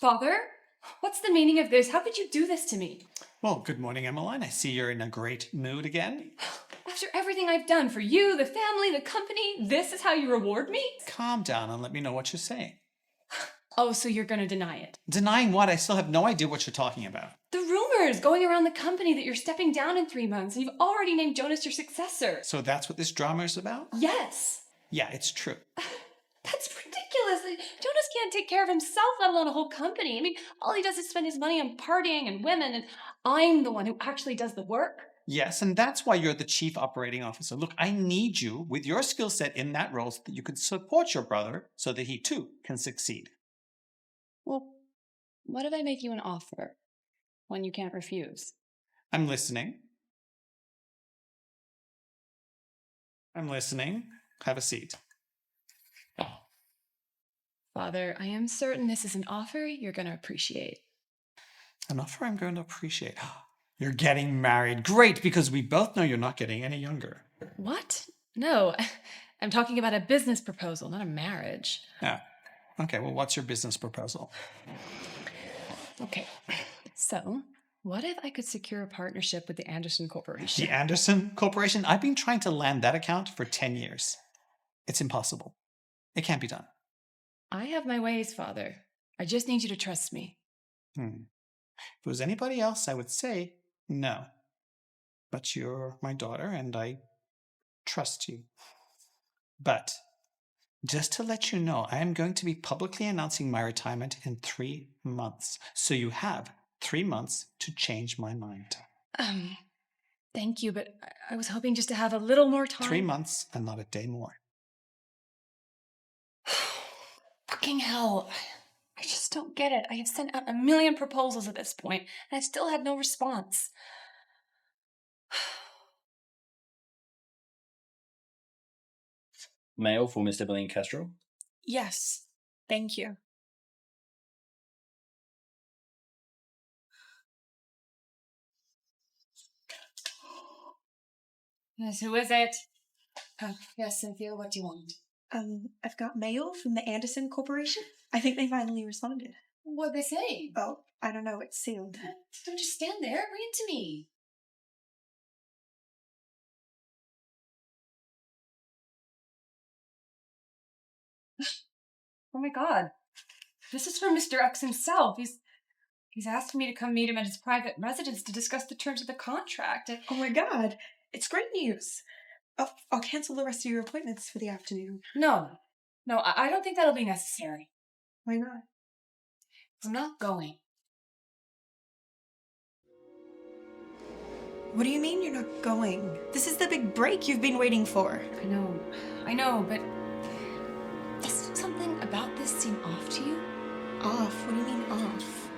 Father? What's the meaning of this? How could you do this to me? Well, good morning, Emmeline. I see you're in a great mood again. After everything I've done for you, the family, the company, this is how you reward me? Calm down and let me know what you're saying. Oh, so you're gonna deny it? Denying what? I still have no idea what you're talking about. The rumors going around the company that you're stepping down in 3 months and you've already named Jonas your successor. So that's what this drama is about? Yes. Yeah, it's true. That's ridiculous. Jonas can't take care of himself, let alone a whole company. I mean, all he does is spend his money on partying and women, and I'm the one who actually does the work. Yes, and that's why you're the chief operating officer. Look, I need you with your skill set in that role so that you can support your brother so that he too can succeed. Well, what if I make you an offer? One you can't refuse. I'm listening. I'm listening. Have a seat. Father, I am certain this is an offer you're going to appreciate. An offer I'm going to appreciate. You're getting married. Great, because we both know you're not getting any younger. What? No, I'm talking about a business proposal, not a marriage. Yeah. Okay, well, what's your business proposal? Okay, so what if I could secure a partnership with the Anderson Corporation? The Anderson Corporation? I've been trying to land that account for 10 years. It's impossible. It can't be done. I have my ways, Father. I just need you to trust me. If it was anybody else, I would say no. But you're my daughter, and I trust you. But just to let you know, I am going to be publicly announcing my retirement in 3 months. So you have 3 months to change my mind. Thank you, but I was hoping just to have a little more time. 3 months and not a day more. Fucking hell. I just don't get it. I have sent out 1,000,000 proposals at this point, and I've still had no response. Mail for Mr. Blaine Castro. Yes, thank you. Yes, who is it? Yes, Cynthia, what do you want? I've got mail from the Anderson Corporation. I think they finally responded. What'd they say? Oh, I don't know, it's sealed. Don't just stand there. Bring it to me. Oh my god. This is from Mr. X himself. He's asking me to come meet him at his private residence to discuss the terms of the contract. Oh my god, it's great news. I'll cancel the rest of your appointments for the afternoon. No, I don't think that'll be necessary. Why not? I'm not going. What do you mean you're not going? This is the big break you've been waiting for. I know, but doesn't something about this seem off to you? Off? What do you mean off?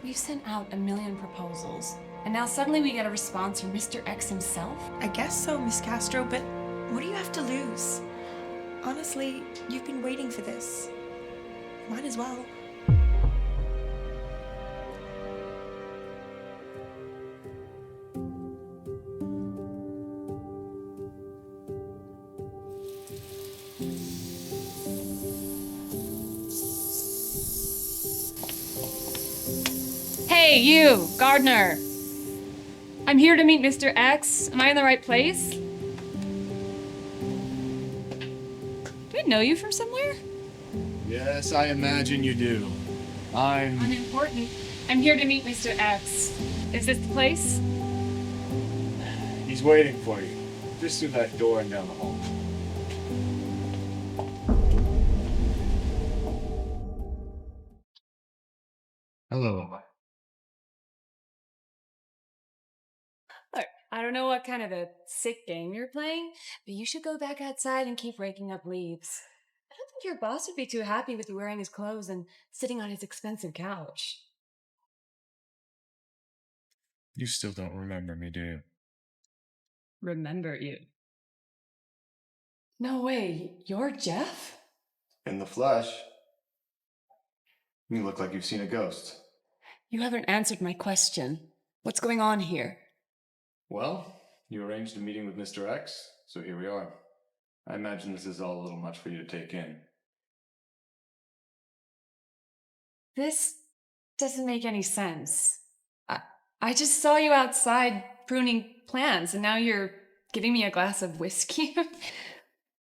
We've sent out 1,000,000 proposals, and now suddenly we get a response from Mr. X himself? I guess so, Miss Castro, but what do you have to lose? Honestly, you've been waiting for this. Might as well. Hey, you, Gardner. I'm here to meet Mr. X. Am I in the right place? Do I know you from somewhere? Yes, I imagine you do. I'm Unimportant. I'm here to meet Mr. X. Is this the place? He's waiting for you. Just through that door and down the hall. Hello. I don't know what kind of a sick game you're playing, but you should go back outside and keep raking up leaves. I don't think your boss would be too happy with you wearing his clothes and sitting on his expensive couch. You still don't remember me, do you? Remember you. No way, you're Jeff? In the flesh. You look like you've seen a ghost. You haven't answered my question. What's going on here? Well, you arranged a meeting with Mr. X, so here we are. I imagine this is all a little much for you to take in. This doesn't make any sense. I just saw you outside pruning plants, and now you're giving me a glass of whiskey?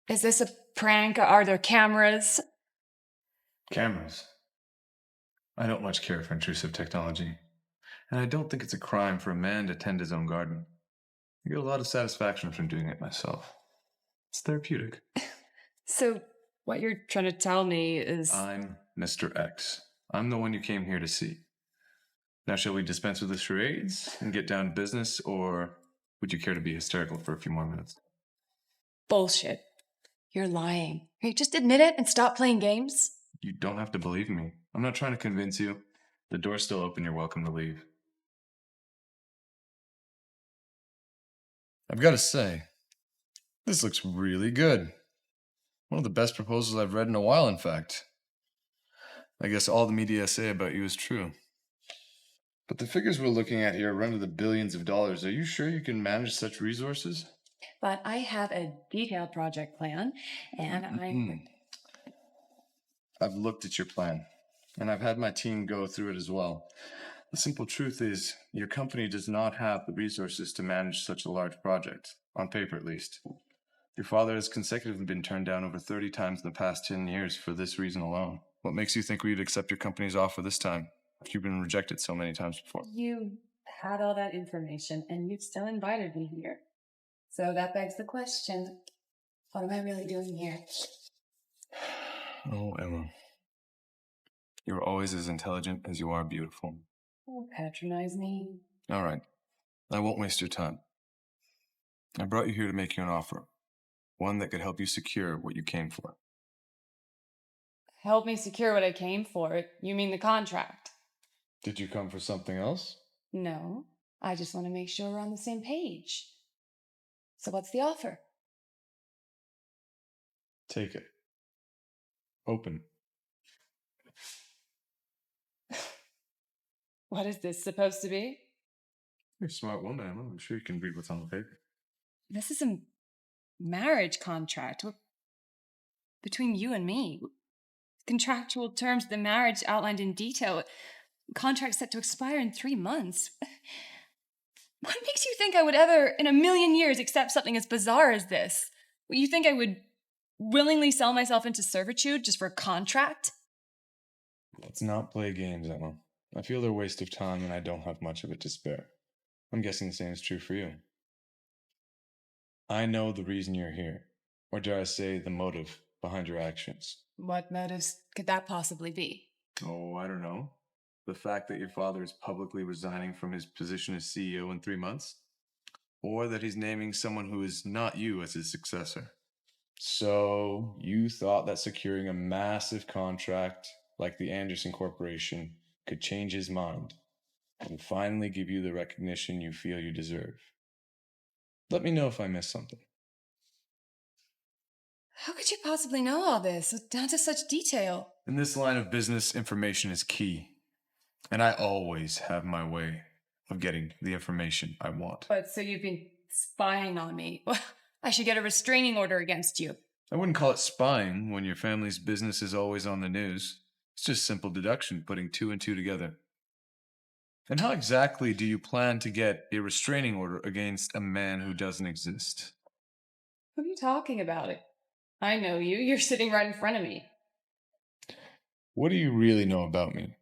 Is this a prank? Are there cameras? Cameras. I don't much care for intrusive technology, and I don't think it's a crime for a man to tend his own garden. I get a lot of satisfaction from doing it myself. It's therapeutic. So, what you're trying to tell me is. I'm Mr. X. I'm the one you came here to see. Now, shall we dispense with the charades and get down to business, or would you care to be hysterical for a few more minutes? Bullshit. You're lying. Hey, just admit it and stop playing games. You don't have to believe me. I'm not trying to convince you. The door's still open. You're welcome to leave. I've got to say, this looks really good. One of the best proposals I've read in a while, in fact. I guess all the media say about you is true. But the figures we're looking at here run to the billions of dollars. Are you sure you can manage such resources? But I have a detailed project plan, and I've looked at your plan, and I've had my team go through it as well. The simple truth is, your company does not have the resources to manage such a large project, on paper at least. Your father has consecutively been turned down over 30 times in the past 10 years for this reason alone. What makes you think we'd accept your company's offer this time, if you've been rejected so many times before? You had all that information, and you still invited me here. So that begs the question, what am I really doing here? Oh, Emma. You're always as intelligent as you are beautiful. Don't patronize me. All right. I won't waste your time. I brought you here to make you an offer. One that could help you secure what you came for. Help me secure what I came for. You mean the contract? Did you come for something else? No, I just want to make sure we're on the same page. So what's the offer? Take it. Open. What is this supposed to be? You're a smart woman, Emma. I'm sure you can read what's on the paper. This is a marriage contract between you and me. Contractual terms of the marriage outlined in detail. Contract set to expire in 3 months. What makes you think I would ever, in a million years, accept something as bizarre as this? You think I would willingly sell myself into servitude just for a contract? Let's not play games, Emma. I feel they're a waste of time and I don't have much of it to spare. I'm guessing the same is true for you. I know the reason you're here, or dare I say the motive behind your actions. What motives could that possibly be? Oh, I don't know. The fact that your father is publicly resigning from his position as CEO in 3 months? Or that he's naming someone who is not you as his successor? So, you thought that securing a massive contract like the Anderson Corporation could change his mind and finally give you the recognition you feel you deserve. Let me know if I missed something. How could you possibly know all this, down to such detail? In this line of business, information is key. And I always have my way of getting the information I want. But so you've been spying on me. I should get a restraining order against you. I wouldn't call it spying when your family's business is always on the news. It's just simple deduction, putting 2 and 2 together. And how exactly do you plan to get a restraining order against a man who doesn't exist? What are you talking about? I know you. You're sitting right in front of me. What do you really know about me,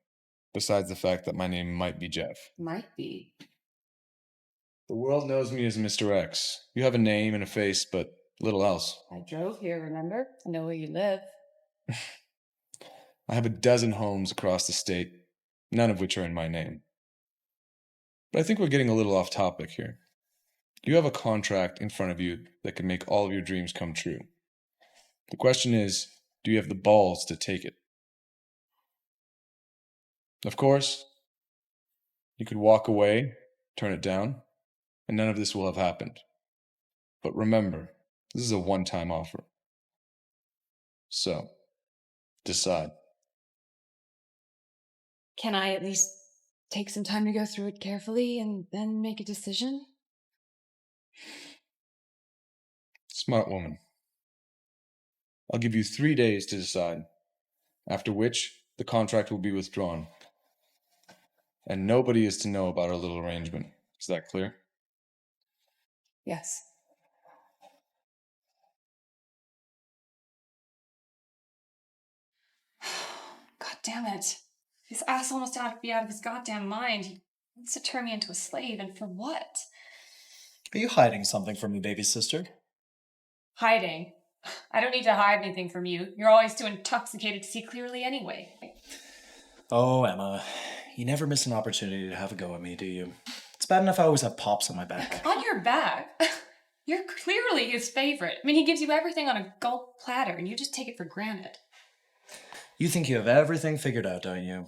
besides the fact that my name might be Jeff? Might be. The world knows me as Mr. X. You have a name and a face, but little else. I drove here, remember? I know where you live. I have a dozen homes across the state, none of which are in my name. But I think we're getting a little off topic here. You have a contract in front of you that can make all of your dreams come true. The question is, do you have the balls to take it? Of course, you could walk away, turn it down, and none of this will have happened. But remember, this is a one-time offer. So, decide. Can I at least take some time to go through it carefully and then make a decision? Smart woman. I'll give you 3 days to decide, after which the contract will be withdrawn. And nobody is to know about our little arrangement. Is that clear? Yes. God damn it. This asshole must be out of his goddamn mind. He wants to turn me into a slave, and for what? Are you hiding something from me, baby sister? Hiding? I don't need to hide anything from you. You're always too intoxicated to see clearly anyway. Oh, Emma, you never miss an opportunity to have a go at me, do you? It's bad enough I always have Pops on my back. On your back? You're clearly his favorite. I mean, he gives you everything on a gold platter, and you just take it for granted. You think you have everything figured out, don't you?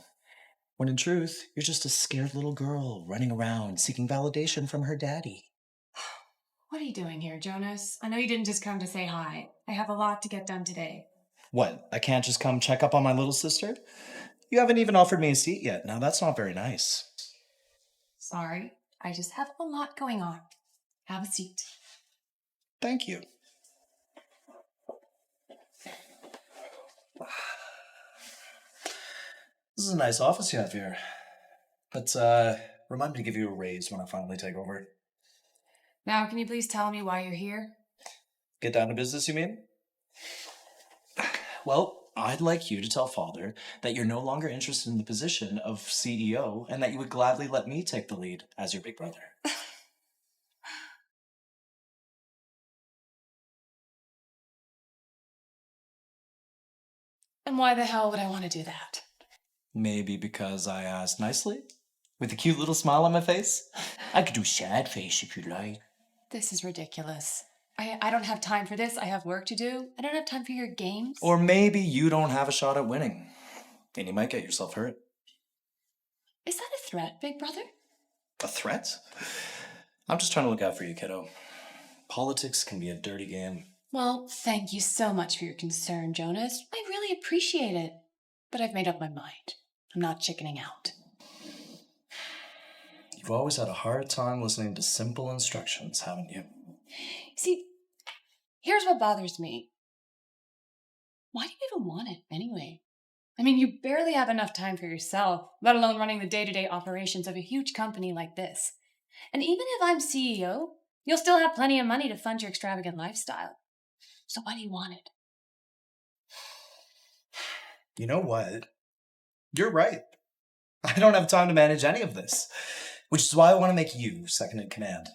When in truth, you're just a scared little girl running around seeking validation from her daddy. What are you doing here, Jonas? I know you didn't just come to say hi. I have a lot to get done today. What, I can't just come check up on my little sister? You haven't even offered me a seat yet. Now, that's not very nice. Sorry, I just have a lot going on. Have a seat. Thank you. This is a nice office you have here. But, remind me to give you a raise when I finally take over. Now, can you please tell me why you're here? Get down to business, you mean? Well, I'd like you to tell Father that you're no longer interested in the position of CEO and that you would gladly let me take the lead as your big brother. And why the hell would I want to do that? Maybe because I asked nicely? With a cute little smile on my face? I could do sad face if you like. This is ridiculous. I don't have time for this. I have work to do. I don't have time for your games. Or maybe you don't have a shot at winning. And you might get yourself hurt. Is that a threat, big brother? A threat? I'm just trying to look out for you, kiddo. Politics can be a dirty game. Well, thank you so much for your concern, Jonas. I really appreciate it. But I've made up my mind. I'm not chickening out. You've always had a hard time listening to simple instructions, haven't you? See, here's what bothers me. Why do you even want it, anyway? I mean, you barely have enough time for yourself, let alone running the day-to-day operations of a huge company like this. And even if I'm CEO, you'll still have plenty of money to fund your extravagant lifestyle. So why do you want it? You know what? You're right. I don't have time to manage any of this. Which is why I want to make you second in command.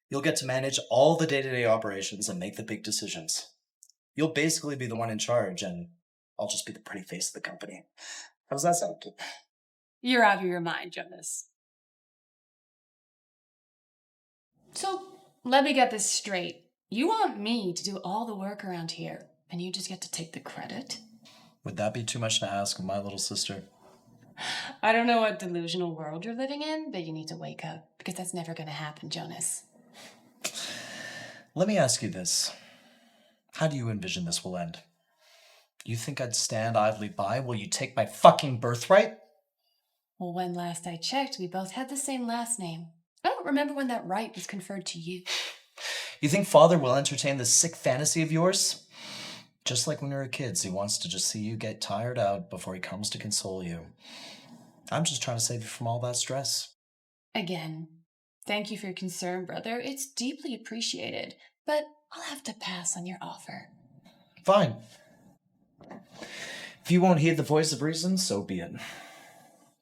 You'll get to manage all the day-to-day operations and make the big decisions. You'll basically be the one in charge, and I'll just be the pretty face of the company. How does that sound? You're out of your mind, Jonas. So, let me get this straight. You want me to do all the work around here, and you just get to take the credit? Would that be too much to ask of my little sister? I don't know what delusional world you're living in, but you need to wake up, because that's never going to happen, Jonas. Let me ask you this. How do you envision this will end? You think I'd stand idly by while you take my fucking birthright? Well, when last I checked, we both had the same last name. I don't remember when that right was conferred to you. You think Father will entertain this sick fantasy of yours? Just like when we were kids, he wants to just see you get tired out before he comes to console you. I'm just trying to save you from all that stress. Again, thank you for your concern, brother. It's deeply appreciated, but I'll have to pass on your offer. Fine. If you won't heed the voice of reason, so be it.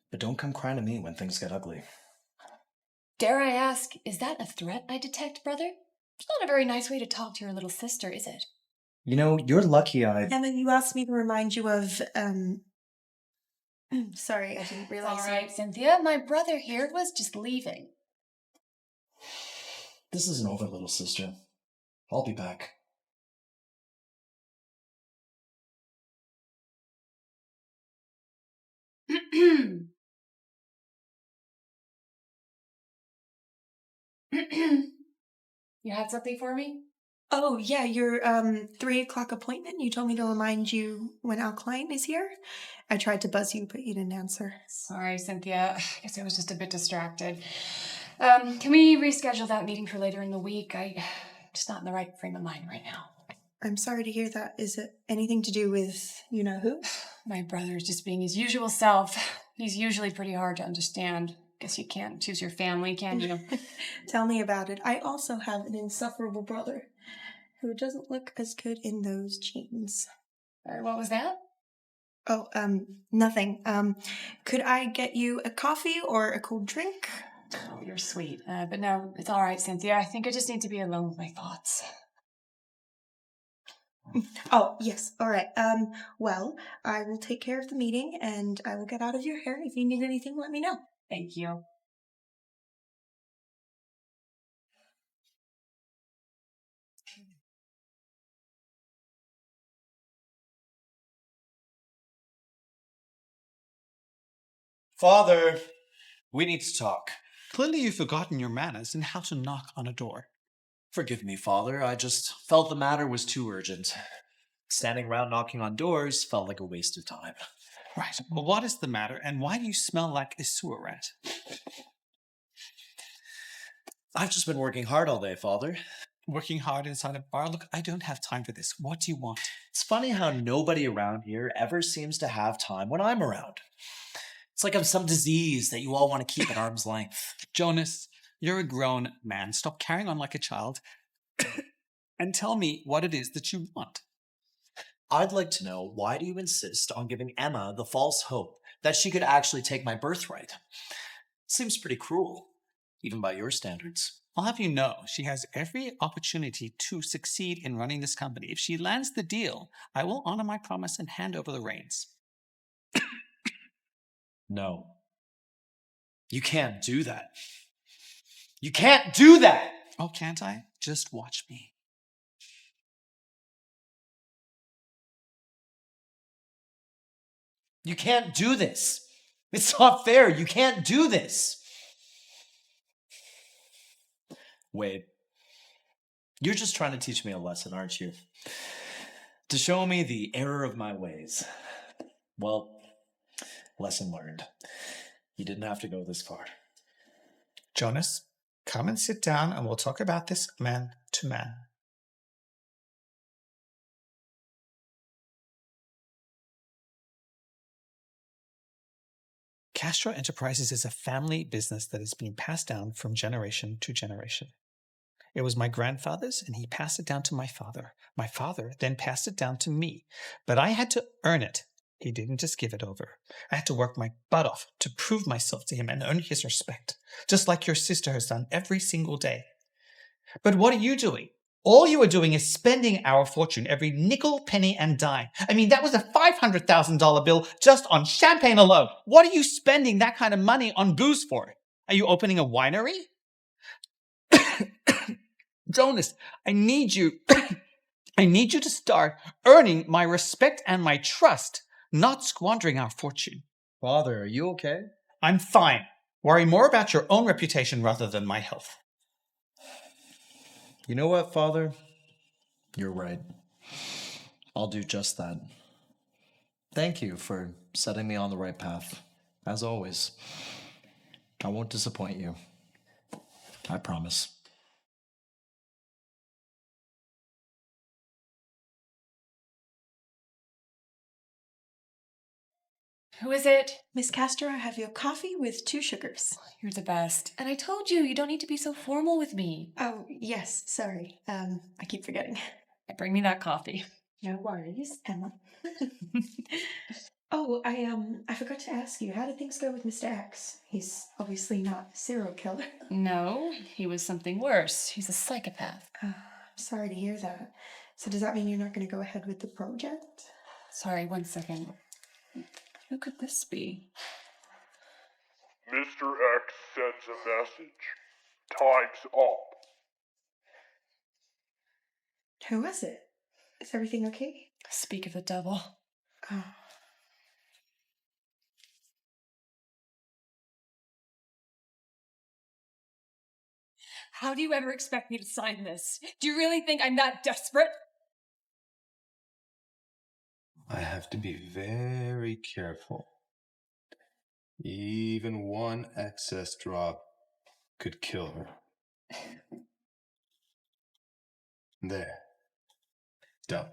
But don't come crying to me when things get ugly. Dare I ask, is that a threat I detect, brother? It's not a very nice way to talk to your little sister, is it? You know, you're lucky Emma, you asked me to remind you of, sorry, I didn't realize. All right, Cynthia, my brother here was just leaving. This isn't over, little sister. I'll be back. You had something for me? Oh, yeah, your 3 o'clock appointment. You told me to remind you when Al Klein is here. I tried to buzz you, but you didn't answer. Sorry, Cynthia. I guess I was just a bit distracted. Can we reschedule that meeting for later in the week? I'm just not in the right frame of mind right now. I'm sorry to hear that. Is it anything to do with you know who? My brother's just being his usual self. He's usually pretty hard to understand. Guess you can't choose your family, can you? Tell me about it. I also have an insufferable brother who doesn't look as good in those jeans. What was that? Oh, nothing. Could I get you a coffee or a cold drink? Oh, you're sweet. But no, it's all right, Cynthia. I think I just need to be alone with my thoughts. Oh, yes. All right. Well, I will take care of the meeting and I will get out of your hair. If you need anything, let me know. Thank you. Father, we need to talk. Clearly, you've forgotten your manners and how to knock on a door. Forgive me, Father. I just felt the matter was too urgent. Standing around knocking on doors felt like a waste of time. Right. Well, what is the matter, and why do you smell like a sewer rat? I've just been working hard all day, Father. Working hard inside a bar? Look, I don't have time for this. What do you want? It's funny how nobody around here ever seems to have time when I'm around. It's like I'm some disease that you all want to keep at arm's length. Jonas, you're a grown man. Stop carrying on like a child and tell me what it is that you want. I'd like to know, why do you insist on giving Emma the false hope that she could actually take my birthright? Seems pretty cruel, even by your standards. I'll have you know, she has every opportunity to succeed in running this company. If she lands the deal, I will honor my promise and hand over the reins. No. You can't do that. You can't do that! Oh, can't I? Just watch me. You can't do this. It's not fair. You can't do this. Wade, you're just trying to teach me a lesson, aren't you? To show me the error of my ways. Well, lesson learned. You didn't have to go this far. Jonas, come and sit down and we'll talk about this man to man. Castro Enterprises is a family business that has been passed down from generation to generation. It was my grandfather's, and he passed it down to my father. My father then passed it down to me, but I had to earn it. He didn't just give it over. I had to work my butt off to prove myself to him and earn his respect, just like your sister has done every single day. But what are you doing? All you are doing is spending our fortune, every nickel, penny, and dime. I mean, that was a $500,000 bill just on champagne alone. What are you spending that kind of money on booze for? Are you opening a winery? Jonas, I need you. I need you to start earning my respect and my trust, not squandering our fortune. Father, are you okay? I'm fine. Worry more about your own reputation rather than my health. You know what, Father? You're right. I'll do just that. Thank you for setting me on the right path. As always, I won't disappoint you. I promise. Who is it? Miss Castro, I have your coffee with 2 sugars. You're the best. And I told you, you don't need to be so formal with me. Oh, yes, sorry. I keep forgetting. Bring me that coffee. No worries, Emma. Oh, I forgot to ask you, how did things go with Mr. X? He's obviously not a serial killer. No, he was something worse. He's a psychopath. I'm sorry to hear that. So does that mean you're not going to go ahead with the project? Sorry, 1 second. Who could this be? Mr. X sends a message. Time's up. Who was it? Is everything okay? Speak of the devil. Oh. How do you ever expect me to sign this? Do you really think I'm that desperate? I have to be very careful. Even one excess drop could kill her. There. Done.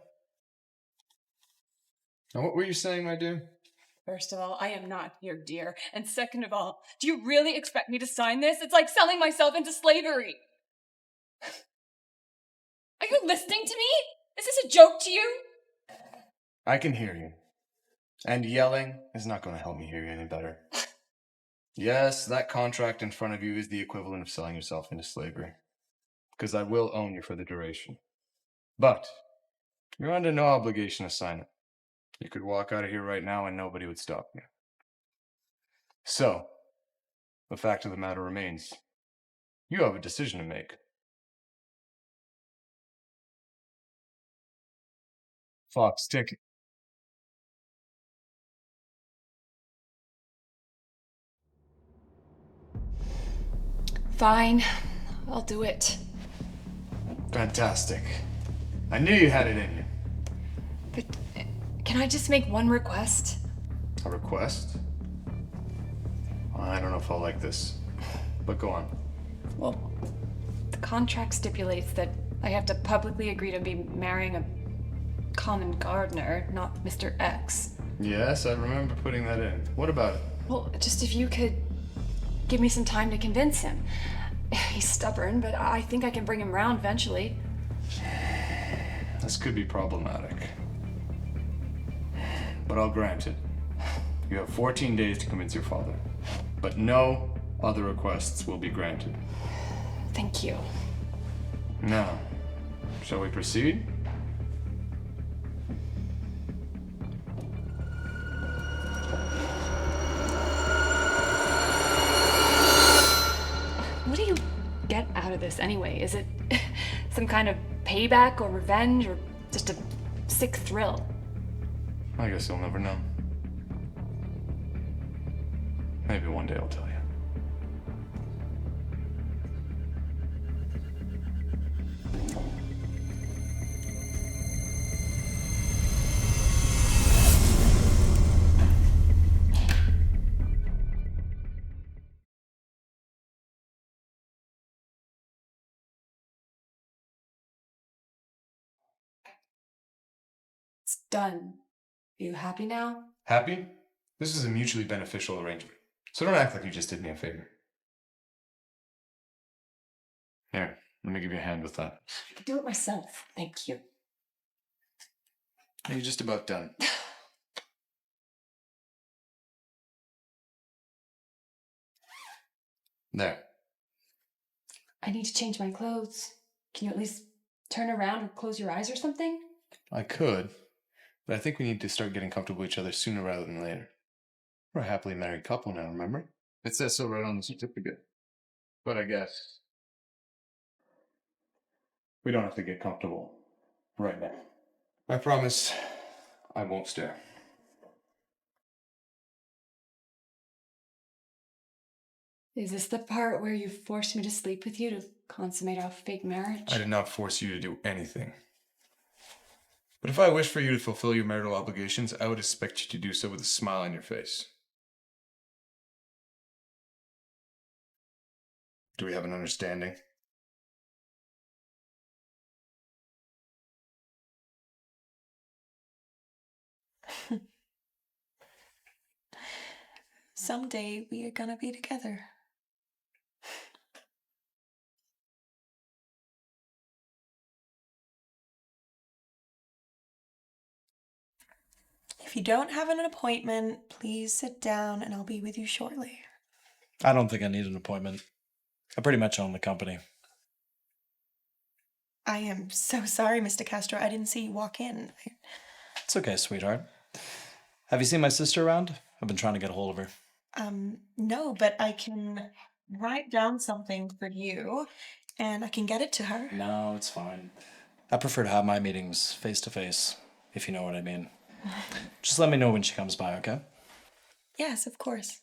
Now, what were you saying, my dear? First of all, I am not your dear. And second of all, do you really expect me to sign this? It's like selling myself into slavery. Are you listening to me? Is this a joke to you? I can hear you. And yelling is not going to help me hear you any better. Yes, that contract in front of you is the equivalent of selling yourself into slavery. Because I will own you for the duration. But you're under no obligation to sign it. You could walk out of here right now and nobody would stop you. So, the fact of the matter remains, you have a decision to make. Fox, take it. Fine. I'll do it. Fantastic. I knew you had it in you. But can I just make one request? A request? I don't know if I'll like this, but go on. Well, the contract stipulates that I have to publicly agree to be marrying a common gardener, not Mr. X. Yes, I remember putting that in. What about it? Well, just if you could give me some time to convince him. He's stubborn, but I think I can bring him round eventually. This could be problematic. But I'll grant it. You have 14 days to convince your father. But no other requests will be granted. Thank you. Now, shall we proceed? What do you get out of this anyway? Is it some kind of payback or revenge or just a sick thrill? I guess you'll never know. Maybe one day I'll tell you. It's done. Are you happy now? Happy? This is a mutually beneficial arrangement. So don't act like you just did me a favor. Here, let me give you a hand with that. I can do it myself. Thank you. You're just about done. There. I need to change my clothes. Can you at least turn around or close your eyes or something? I could, but I think we need to start getting comfortable with each other sooner rather than later. We're a happily married couple now, remember? It says so right on the certificate. But I guess we don't have to get comfortable right now. I promise I won't stare. Is this the part where you forced me to sleep with you to consummate our fake marriage? I did not force you to do anything. But if I wished for you to fulfill your marital obligations, I would expect you to do so with a smile on your face. Do we have an understanding? Someday we are gonna be together. If you don't have an appointment, please sit down and I'll be with you shortly. I don't think I need an appointment. I pretty much own the company. I am so sorry, Mr. Castro. I didn't see you walk in. It's okay, sweetheart. Have you seen my sister around? I've been trying to get a hold of her. No, but I can write down something for you and I can get it to her. No, it's fine. I prefer to have my meetings face to face, if you know what I mean. Just let me know when she comes by, okay? Yes, of course.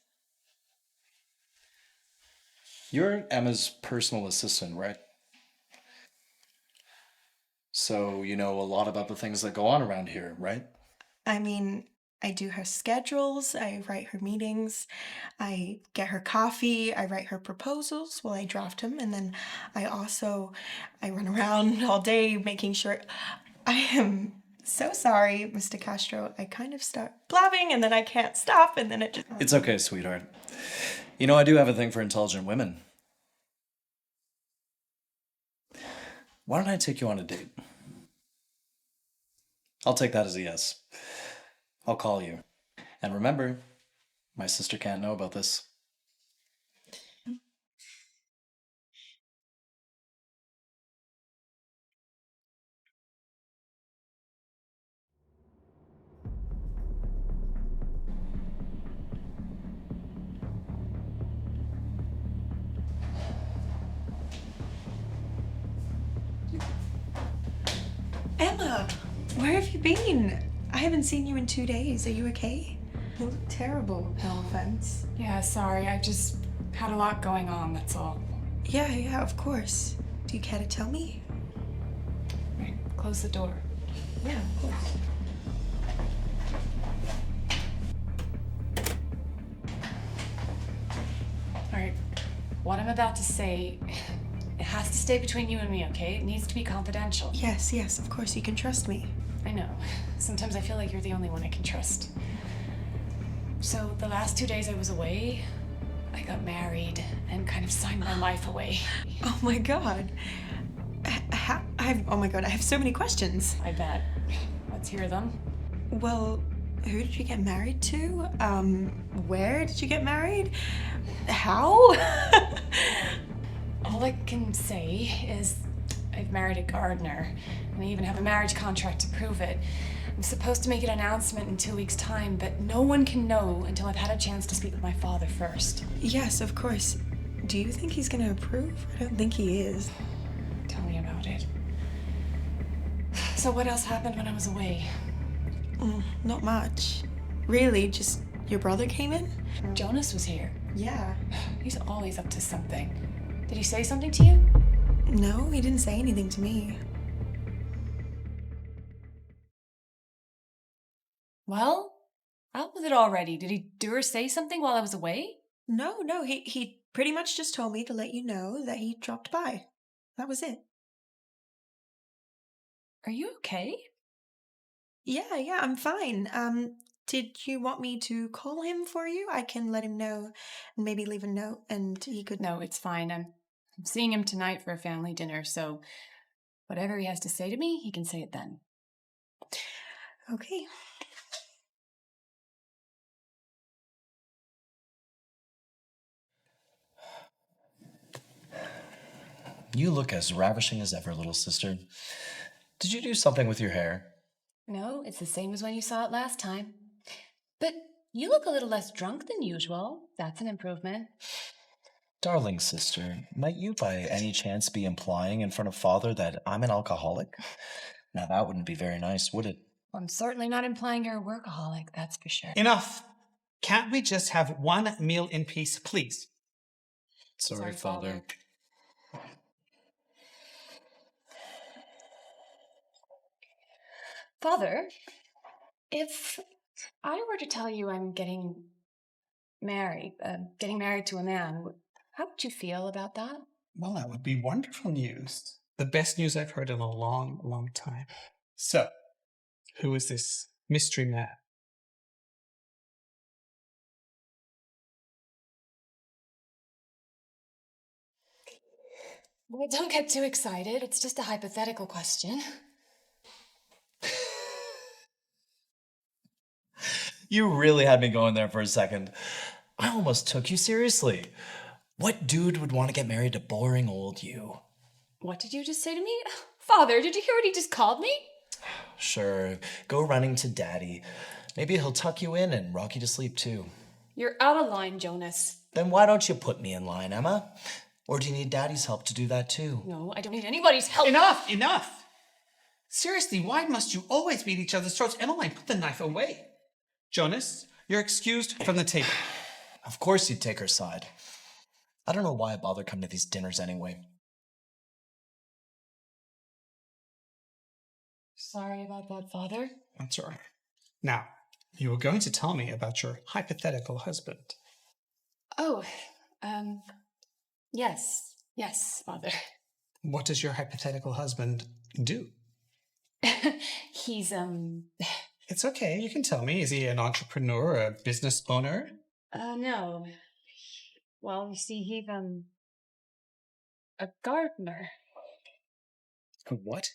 You're Emma's personal assistant, right? So you know a lot about the things that go on around here, right? I mean, I do her schedules, I write her meetings, I get her coffee, I write her proposals while I draft them, and then I run around all day making sure I am so sorry, Mr. Castro. I kind of start blabbing and then I can't stop and then it just... It's okay, sweetheart. You know, I do have a thing for intelligent women. Why don't I take you on a date? I'll take that as a yes. I'll call you. And remember, my sister can't know about this. Emma, where have you been? I haven't seen you in 2 days. Are you okay? You look terrible, no offense. Yeah, sorry. I just had a lot going on, that's all. Yeah, of course. Do you care to tell me? Right, close the door. Yeah, of course. All right, what I'm about to say, it has to stay between you and me, okay? It needs to be confidential. Yes, of course. You can trust me. I know. Sometimes I feel like you're the only one I can trust. So the last 2 days I was away, I got married and kind of signed my life away. Oh my god. Oh my god, I have so many questions. I bet. Let's hear them. Well, who did you get married to? Where did you get married? How? All I can say is I've married a gardener, and I even have a marriage contract to prove it. I'm supposed to make an announcement in 2 weeks' time, but no one can know until I've had a chance to speak with my father first. Yes, of course. Do you think he's gonna approve? I don't think he is. Tell me about it. So what else happened when I was away? Not much. Really, just your brother came in? Jonas was here. Yeah. He's always up to something. Did he say something to you? No, he didn't say anything to me. Well, out with it already. Did he do or say something while I was away? No, he pretty much just told me to let you know that he dropped by. That was it. Are you okay? Yeah, I'm fine. Did you want me to call him for you? I can let him know and maybe leave a note and he could... No, it's fine. I'm seeing him tonight for a family dinner, so whatever he has to say to me, he can say it then. Okay. You look as ravishing as ever, little sister. Did you do something with your hair? No, it's the same as when you saw it last time. But you look a little less drunk than usual. That's an improvement. Darling sister, might you by any chance be implying in front of father that I'm an alcoholic? Now that wouldn't be very nice, would it? I'm certainly not implying you're a workaholic, that's for sure. Enough. Can't we just have one meal in peace, please? Sorry, father. Father, if I were to tell you I'm getting married to a man, how would you feel about that? Well, that would be wonderful news. The best news I've heard in a long, long time. So, who is this mystery man? Well, don't get too excited. It's just a hypothetical question. You really had me going there for a second. I almost took you seriously. What dude would want to get married to boring old you? What did you just say to me? Father, did you hear what he just called me? Sure, go running to daddy. Maybe he'll tuck you in and rock you to sleep too. You're out of line, Jonas. Then why don't you put me in line, Emma? Or do you need daddy's help to do that too? No, I don't need anybody's help. Enough! Seriously, why must you always beat each other's throats? Emmeline, put the knife away. Jonas, you're excused from the table. Of course you'd take her side. I don't know why I bother coming to these dinners anyway. Sorry about that, Father. That's all right. Now, you were going to tell me about your hypothetical husband. Oh, yes, Father. What does your hypothetical husband do? He's, It's okay. You can tell me. Is he an entrepreneur, a business owner? no. Well, you see, he's, a gardener. A what?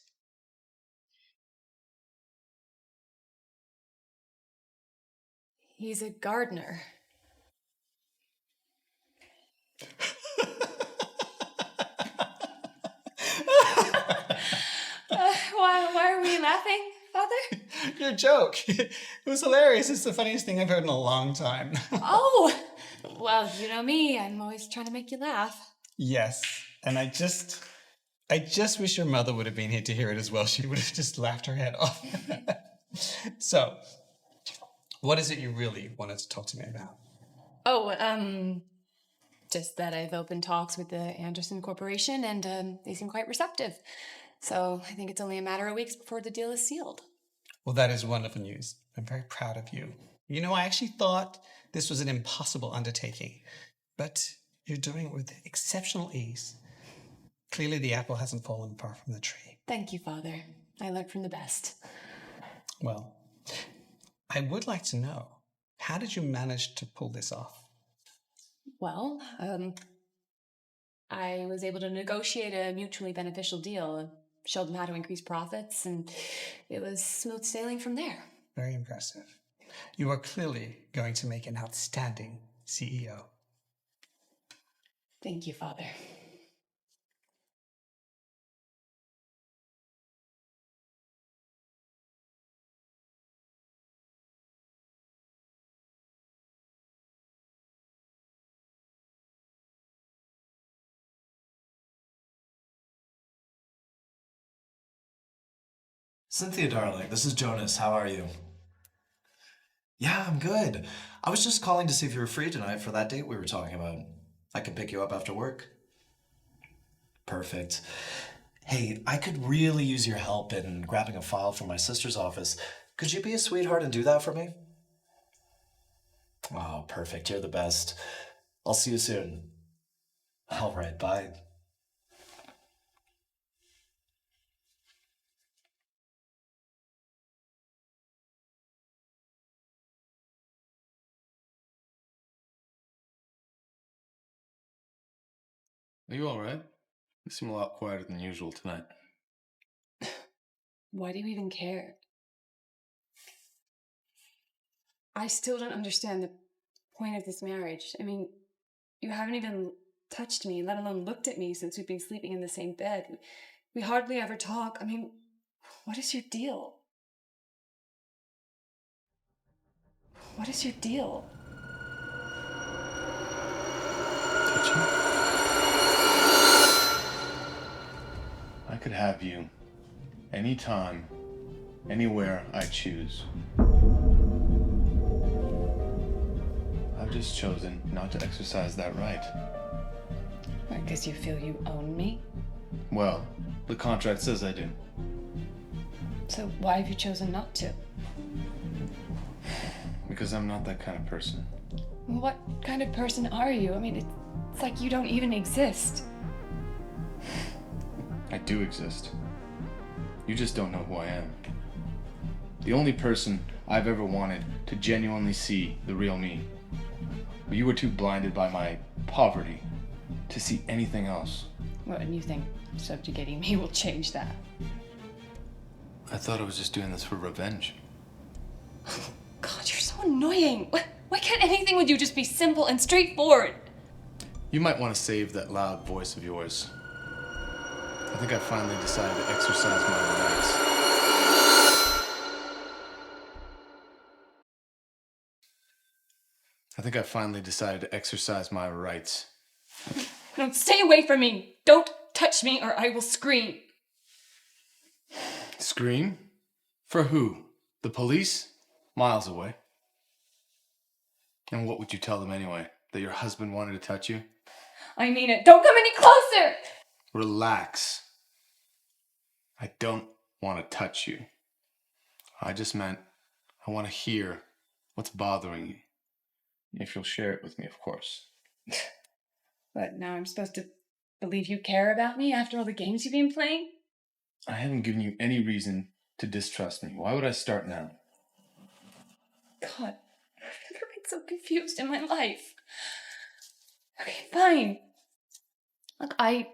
He's a gardener. Why are we laughing, Father? Your joke. It was hilarious. It's the funniest thing I've heard in a long time. Oh! Well, you know me. I'm always trying to make you laugh. Yes. And I just wish your mother would have been here to hear it as well. She would have just laughed her head off. So, what is it you really wanted to talk to me about? Oh, just that I've opened talks with the Anderson Corporation and they seem quite receptive. So I think it's only a matter of weeks before the deal is sealed. Well, that is wonderful news. I'm very proud of you. You know, I actually thought this was an impossible undertaking, but you're doing it with exceptional ease. Clearly, the apple hasn't fallen far from the tree. Thank you, Father. I learned from the best. Well, I would like to know, how did you manage to pull this off? Well, I was able to negotiate a mutually beneficial deal, showed them how to increase profits, and it was smooth sailing from there. Very impressive. You are clearly going to make an outstanding CEO. Thank you, Father. Cynthia, darling, this is Jonas. How are you? Yeah, I'm good. I was just calling to see if you were free tonight for that date we were talking about. I could pick you up after work. Perfect. Hey, I could really use your help in grabbing a file from my sister's office. Could you be a sweetheart and do that for me? Oh, perfect. You're the best. I'll see you soon. All right, bye. Are you all right? You seem a lot quieter than usual tonight. Why do you even care? I still don't understand the point of this marriage. I mean, you haven't even touched me, let alone looked at me since we've been sleeping in the same bed. We hardly ever talk. I mean, what is your deal? What is your deal? Touch you? I could have you anytime, anywhere I choose. I've just chosen not to exercise that right. Because you feel you own me? Well, the contract says I do. So why have you chosen not to? Because I'm not that kind of person. What kind of person are you? I mean, it's like you don't even exist. I do exist. You just don't know who I am. The only person I've ever wanted to genuinely see the real me. But you were too blinded by my poverty to see anything else. What, and you think subjugating me will change that? I thought I was just doing this for revenge. God, you're so annoying. Why can't anything with you just be simple and straightforward? You might want to save that loud voice of yours. I think I finally decided to exercise my rights. No, stay away from me. Don't touch me or I will scream. Scream? For who? The police? Miles away. And what would you tell them anyway? That your husband wanted to touch you? I mean it. Don't come any closer! Relax. I don't want to touch you. I just meant I want to hear what's bothering you. If you'll share it with me, of course. But now I'm supposed to believe you care about me after all the games you've been playing? I haven't given you any reason to distrust me. Why would I start now? God, I've never been so confused in my life. Okay, fine. Look, I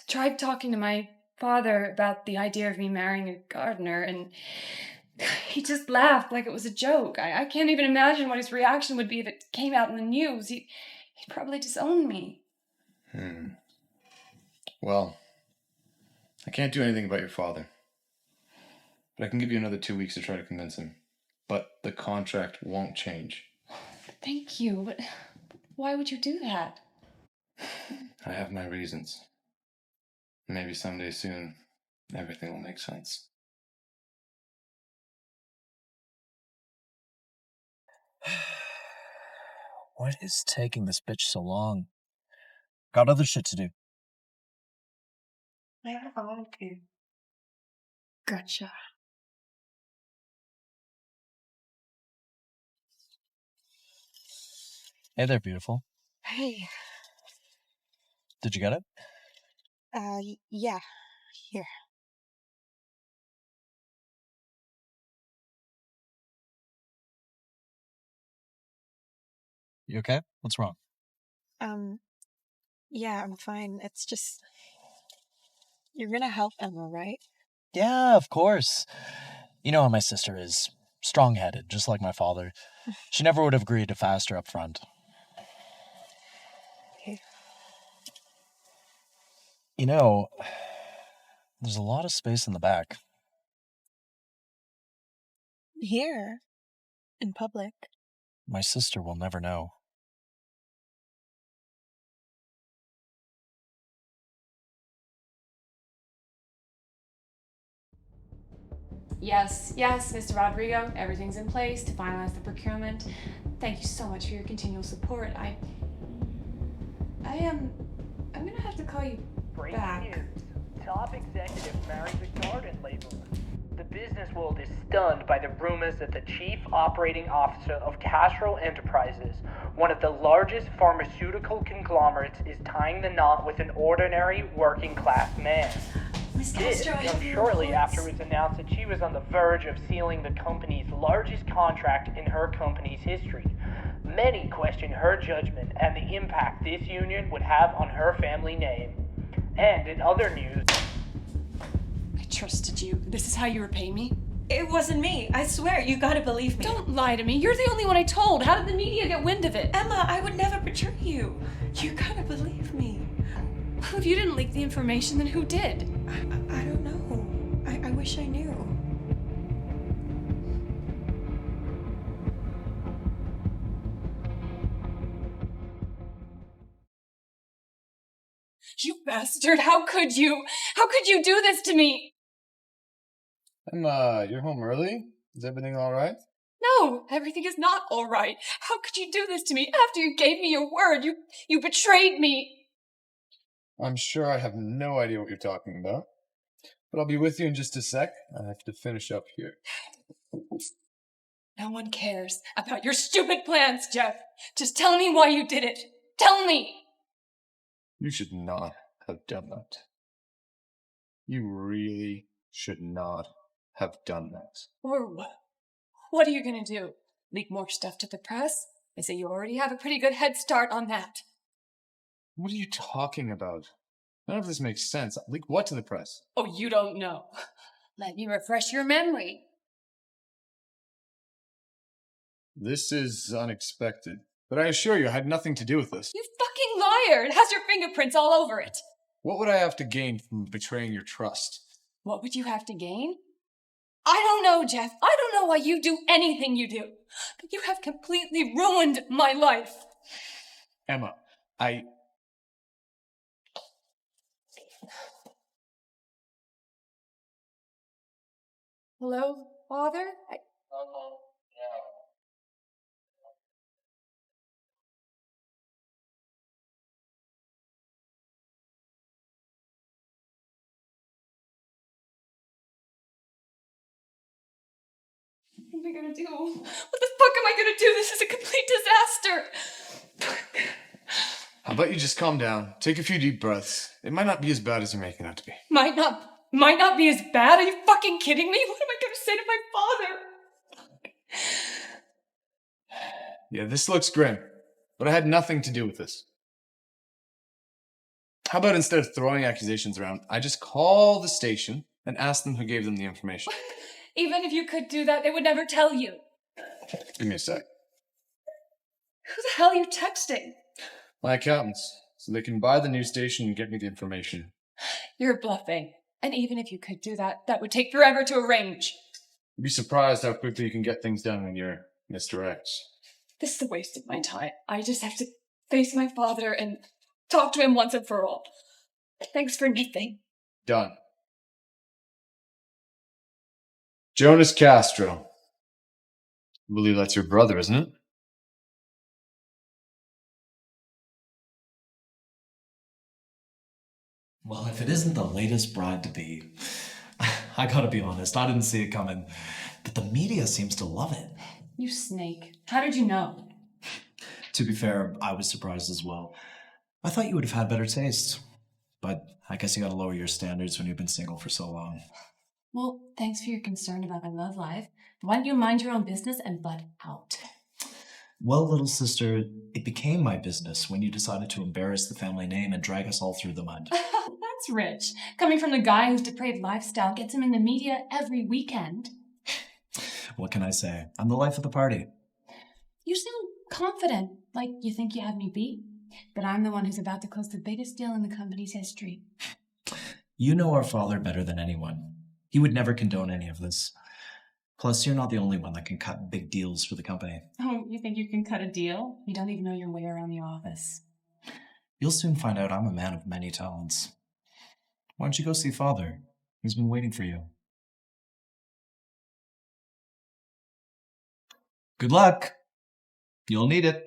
tried talking to my father about the idea of me marrying a gardener, and he just laughed like it was a joke. I can't even imagine what his reaction would be if it came out in the news. He'd probably disown me. Well, I can't do anything about your father. But I can give you another 2 weeks to try to convince him. But the contract won't change. Thank you, but why would you do that? I have my reasons. Maybe someday soon, everything will make sense. What is taking this bitch so long? Got other shit to do. Yeah, okay. Gotcha. Hey there, beautiful. Hey, Did you get it? yeah, here. You okay? What's wrong? Yeah, I'm fine. It's just, you're gonna help Emma, right? Yeah, of course. You know how my sister is. Strong-headed, just like my father. She never would have agreed to fast her up front. Okay. You know, there's a lot of space in the back. Here, in public. My sister will never know. Yes, Mr. Rodrigo, everything's in place to finalize the procurement. Thank you so much for your continual support. I'm gonna have to call you Breaking back. news. Top executive marries a garden laborer. The business world is stunned by the rumors that the chief operating officer of Castro Enterprises, one of the largest pharmaceutical conglomerates, is tying the knot with an ordinary working class man. Miss This Castro, I comes have your shortly reports. after it was announced that she was on the verge of sealing the company's largest contract in her company's history. Many question her judgment and the impact this union would have on her family name. And in other news, I trusted you. This is how you repay me? It wasn't me. I swear, you gotta believe me. Don't lie to me. You're the only one I told. How did the media get wind of it? Emma, I would never betray you. You gotta believe me. If you didn't leak the information, then who did? I don't know. I wish I knew. You bastard! How could you? How could you do this to me? Emma, you're home early? Is everything all right? No, everything is not all right. How could you do this to me after you gave me your word? You betrayed me. I'm sure I have no idea what you're talking about. But I'll be with you in just a sec. I have to finish up here. No one cares about your stupid plans, Jeff. Just tell me why you did it. Tell me. You should not have done that. You really should not have done that. Or what? What are you gonna do? Leak more stuff to the press? They say you already have a pretty good head start on that. What are you talking about? None of this makes sense. Leak what to the press? Oh, you don't know. Let me refresh your memory. This is unexpected. But I assure you, I had nothing to do with this. You fucking liar! It has your fingerprints all over it. What would I have to gain from betraying your trust? What would you have to gain? I don't know, Jeff. I don't know why you do anything you do. But you have completely ruined my life. Emma, Hello, Father? What am I gonna do? What the fuck am I gonna do? This is a complete disaster. how about you just calm down, take a few deep breaths. It might not be as bad as you're making it out to be. Might not be as bad. Are you fucking fucking kidding me? What am I going to say to my father? Yeah, this looks grim, but I had nothing to do with this. How about instead of throwing accusations around, I just call the station and ask them who gave them the information? Even if you could do that, they would never tell you. Give me a sec. Who the hell are you texting? My accountants, so they can buy the news station and get me the information. You're bluffing. And even if you could do that, that would take forever to arrange. You'd be surprised how quickly you can get things done when you're Mr. X. This is a waste of my time. I just have to face my father and talk to him once and for all. Thanks for nothing. Done. Jonas Castro. I believe that's your brother, isn't it? Well, if it isn't the latest bride-to-be, I gotta be honest, I didn't see it coming, but the media seems to love it. You snake. How did you know? To be fair, I was surprised as well. I thought you would have had better taste, but I guess you gotta lower your standards when you've been single for so long. Well, thanks for your concern about my love life. Why don't you mind your own business and butt out? Well, little sister, it became my business when you decided to embarrass the family name and drag us all through the mud. That's rich. Coming from the guy whose depraved lifestyle gets him in the media every weekend. What can I say? I'm the life of the party. You sound confident, like you think you have me beat. But I'm the one who's about to close the biggest deal in the company's history. You know our father better than anyone. He would never condone any of this. Plus, you're not the only one that can cut big deals for the company. Oh, you think you can cut a deal? You don't even know your way around the office. You'll soon find out I'm a man of many talents. Why don't you go see Father? He's been waiting for you. Good luck. You'll need it.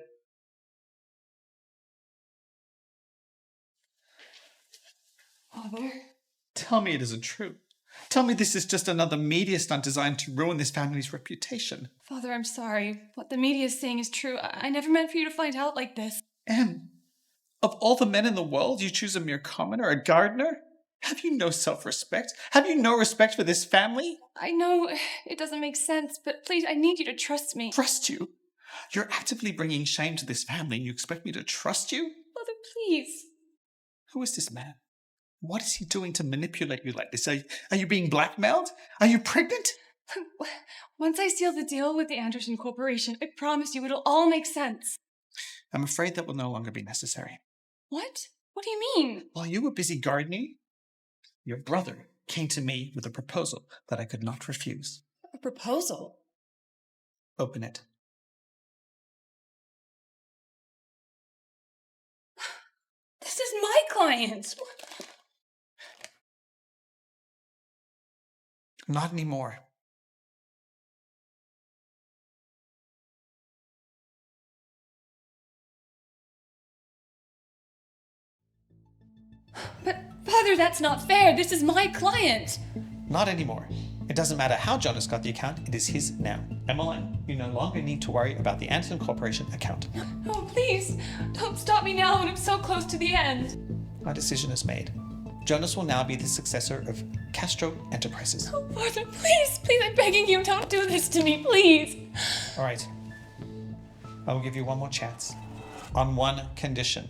Father? Tell me it isn't true. Tell me this is just another media stunt designed to ruin this family's reputation. Father, I'm sorry. What the media is saying is true. I never meant for you to find out like this. Em, of all the men in the world, you choose a mere commoner, a gardener? Have you no self-respect? Have you no respect for this family? I know it doesn't make sense, but please, I need you to trust me. Trust you? You're actively bringing shame to this family and you expect me to trust you? Father, please. Who is this man? What is he doing to manipulate you like this? Are you being blackmailed? Are you pregnant? Once I seal the deal with the Anderson Corporation, I promise you it'll all make sense. I'm afraid that will no longer be necessary. What? What do you mean? While you were busy gardening, your brother came to me with a proposal that I could not refuse. A proposal? Open it. This is my client. Not anymore. But, Father, that's not fair. This is my client. Not anymore. It doesn't matter how Jonas got the account, it is his now. Emmeline, you no longer need to worry about the Anderson Corporation account. Oh, please, don't stop me now when I'm so close to the end. My decision is made. Jonas will now be the successor of Castro Enterprises. Oh, Father, please, I'm begging you, don't do this to me, please. All right. I will give you one more chance. On one condition.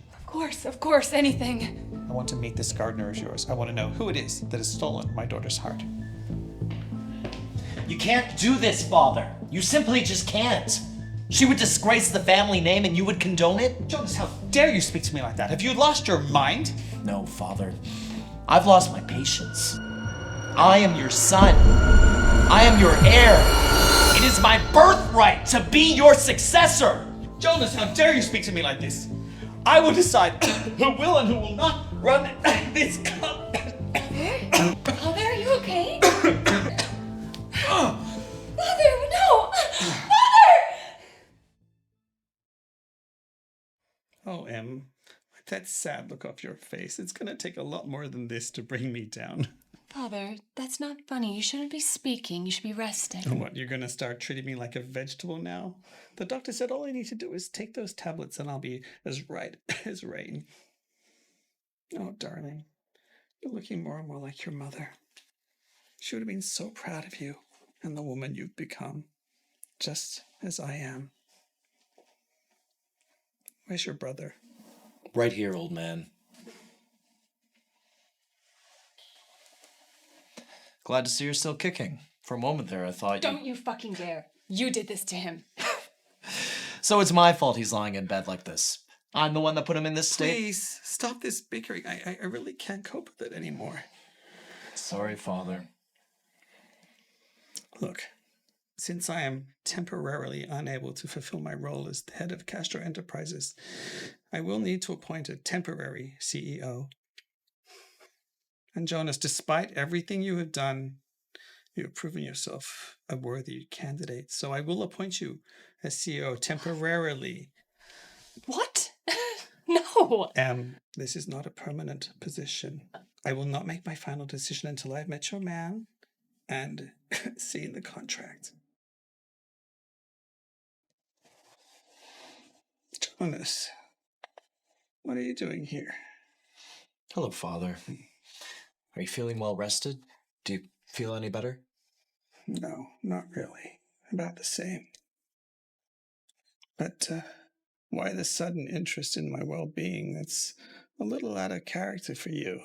Of course, anything. I want to meet this gardener of yours. I want to know who it is that has stolen my daughter's heart. You can't do this, Father. You simply just can't. She would disgrace the family name and you would condone it? Jonas, how dare you speak to me like that? Have you lost your mind? No, Father. I've lost my patience. I am your son. I am your heir. It is my birthright to be your successor. Jonas, how dare you speak to me like this? I will decide who will and who will not run this company. Father, are you okay? Father, no! Father! Oh, Em, wipe that sad look off your face. It's gonna take a lot more than this to bring me down. Father, that's not funny. You shouldn't be speaking. You should be resting. What, you're gonna start treating me like a vegetable now? The doctor said all I need to do is take those tablets and I'll be as right as rain. Oh, darling, you're looking more and more like your mother. She would have been so proud of you and the woman you've become, just as I am. Where's your brother? Right here, old man. Glad to see you're still kicking. For a moment there, I thought Don't you fucking dare. You did this to him. So it's my fault he's lying in bed like this. I'm the one that put him in this state. Please, stop this bickering. I really can't cope with it anymore. Sorry, Father. Look, since I am temporarily unable to fulfill my role as the head of Castro Enterprises, I will need to appoint a temporary CEO. And Jonas, despite everything you have done, you have proven yourself a worthy candidate. So I will appoint you as CEO temporarily. What? No. This is not a permanent position. I will not make my final decision until I've met your man and seen the contract. Jonas, what are you doing here? Hello, Father. Are you feeling well rested? Do you feel any better? No, not really. About the same. But why the sudden interest in my well-being? That's a little out of character for you.